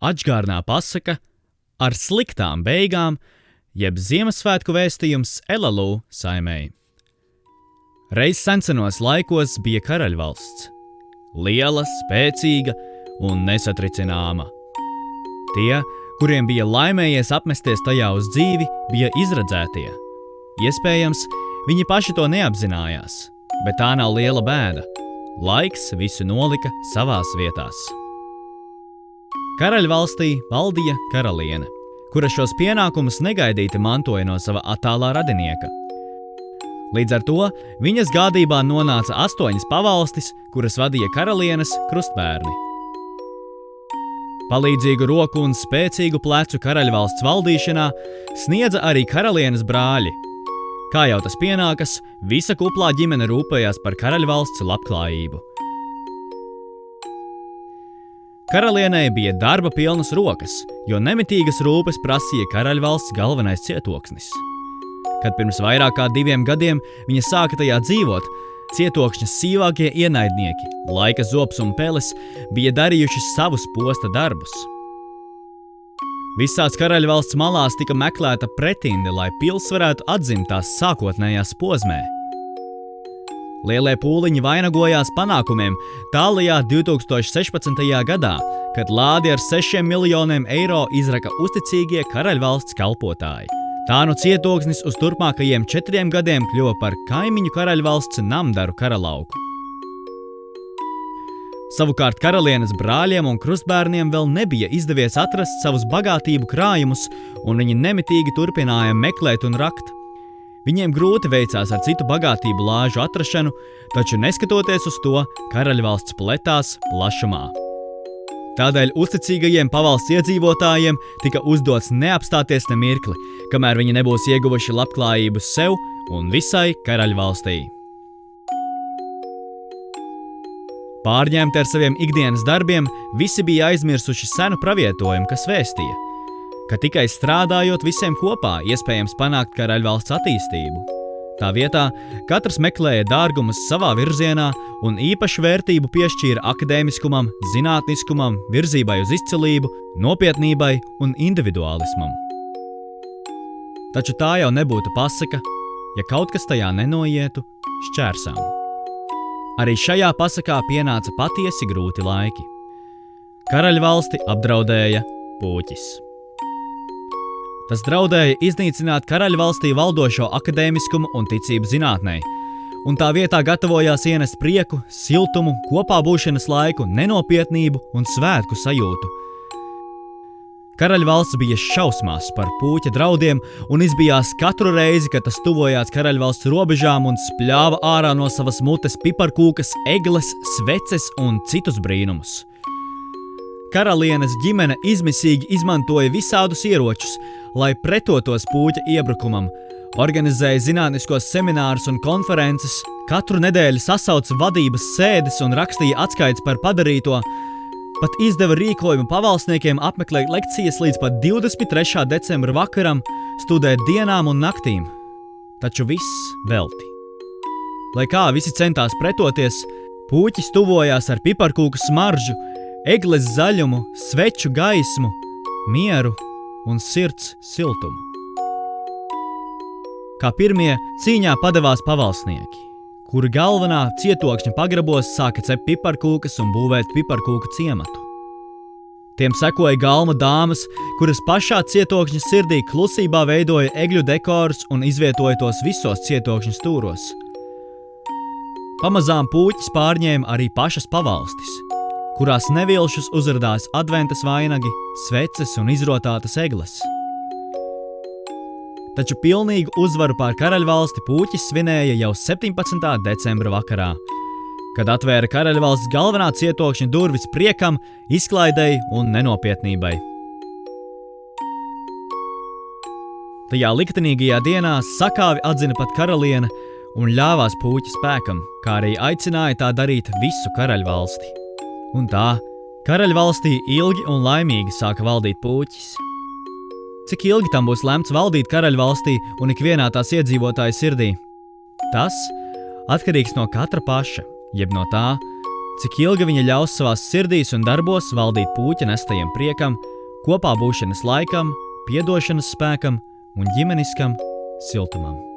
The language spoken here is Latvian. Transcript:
atžgārnā pasaka ar sliktām beigām, jeb Ziemassvētku vēstījums Elalū saimei. Reiz sensenos laikos bija karaļvalsts. Liela, spēcīga un nesatricināma. Tie, kuriem bija laimējies apmesties tajā uz dzīvi, bija izredzētie. Iespējams, viņi paši to neapzinājās, bet tā nav liela bēda. Laiks visu nolika savās vietās. Karaļvalstī valdīja karaliene, kura šos pienākumus negaidīti mantoja no sava attālā radinieka. Līdz ar to viņas gādībā nonāca 8 pavalstis, kuras vadīja karalienes krustbērni. Palīdzīgu roku un spēcīgu plecu karaļvalsts valdīšanā sniedza arī karalienes brāļi. Kā jau tas pienākas, visa kuplā ģimene rūpējās par karaļvalsts labklājību. Karalienei bija darba pilnas rokas, jo nemitīgas rūpes prasīja karaļvalsts galvenais cietoksnis. Kad pirms vairāk kā 2 gadiem viņa sāka tajā dzīvot, cietokšņa sīvākie ienaidnieki, laika zobs un peles, bija darījuši savus posta darbus. Visās karaļvalsts malās tika meklēta pretinde, lai pils varētu atzimt tās sākotnējās posmē. Lielie pūliņi vainagojās panākumiem tālajā 2016. gadā, kad lādi ar 6 miljoniem eiro izraka uzticīgie karaļvalsts kalpotāji. Tā nu cietoksnis uz turpmākajiem 4 gadiem kļuva par kaimiņu karaļvalsts Namdaru karalauku. Savukārt karalienes brāļiem un krustbērniem vēl nebija izdevies atrast savus bagātību krājumus, un viņi nemitīgi turpināja meklēt un rakt. Viņiem grūti veicās ar citu bagātību lāžu atrašanu, taču neskatoties uz to, karaļvalsts pletās plašumā. Tādēļ uzticīgajiem pavalsts iedzīvotājiem tika uzdots neapstāties ne mirkli, kamēr viņi nebūs ieguvuši labklājību sev un visai karaļvalstī. Pārņemti ar saviem ikdienas darbiem, visi bija aizmirsuši senu pravietojumu, kas vēstīja, ka tikai strādājot visiem kopā iespējams panākt karaļvalsts attīstību. Tā vietā katrs meklēja dārgumus savā virzienā un īpašu vērtību piešķīra akadēmiskumam, zinātniskumam, virzībai uz izcilību, nopietnībai un individuālismam. Taču tā jau nebūtu pasaka, ja kaut kas tajā nenoietu šķērsām. Arī šajā pasakā pienāca patiesi grūti laiki. Karaļvalsti apdraudēja puķis. Tas draudēja iznīcināt karaļvalstī valdošo akadēmiskumu un ticību zinātnei, un tā vietā gatavojās ienest prieku, siltumu, kopā būšanas laiku, nenopietnību un svētku sajūtu. Karaļvalsts bija šausmās par puķa draudiem un izbijās katru reizi, kad tas tuvojās karaļvalsts robežām un spļāva ārā no savas mutes piparkūkas, egles, sveces un citus brīnumus. Karalienes ģimene izmisīgi izmantoja visādus ieročus, lai pretotos puķa iebrukumam, organizēja zinātniskos seminārus un konferences, katru nedēļu sasauca vadības sēdes un rakstīja atskaites par padarīto, pat izdeva rīkojumu pavalsniekiem apmeklēt lekcijas līdz pat 23. decembra vakaram, studēt dienām un naktīm. Taču viss velti. Lai kā visi centās pretoties, puķis tuvojās ar piparkūku smaržu, egles zaļumu, sveču gaismu, mieru un sirds siltumu. Kā pirmie cīņā padevās pavalsnieki, kuri galvenā cietokšņa pagrabos sāka cept piparkūkas un būvēt piparkūku ciematu. Tiem sekoja galmu dāmas, kuras pašā cietokšņa sirdī klusībā veidoja egļu dekorus un izvietoja tos visos cietokšņa stūros. Pamazām puķis pārņēma arī pašas pavalstis, kurās nevilšus uzradās adventas vainagi, sveces un izrotātas egles. Taču pilnīgu uzvaru pār karaļvalsti puķis svinēja jau 17. decembra vakarā, kad atvēra karaļvalsts galvenā cietokšņa durvis priekam, izklaidei un nenopietnībai. Tajā liktenīgajā dienā sakāvi atzina pat karaliene un ļāvās puķa spēkam, kā arī aicināja tā darīt visu karaļvalsti. Un tā, karaļvalstī ilgi un laimīgi sāka valdīt puķis. Cik ilgi tam būs lemts valdīt karaļvalstī un ikvienā tās iedzīvotāja sirdī? Tas atkarīgs no katra paša, jeb no tā, cik ilgi viņa ļaus savās sirdīs un darbos valdīt puķa nestajiem priekam, kopā būšanas laikam, piedošanas spēkam un ģimeniskam siltumam.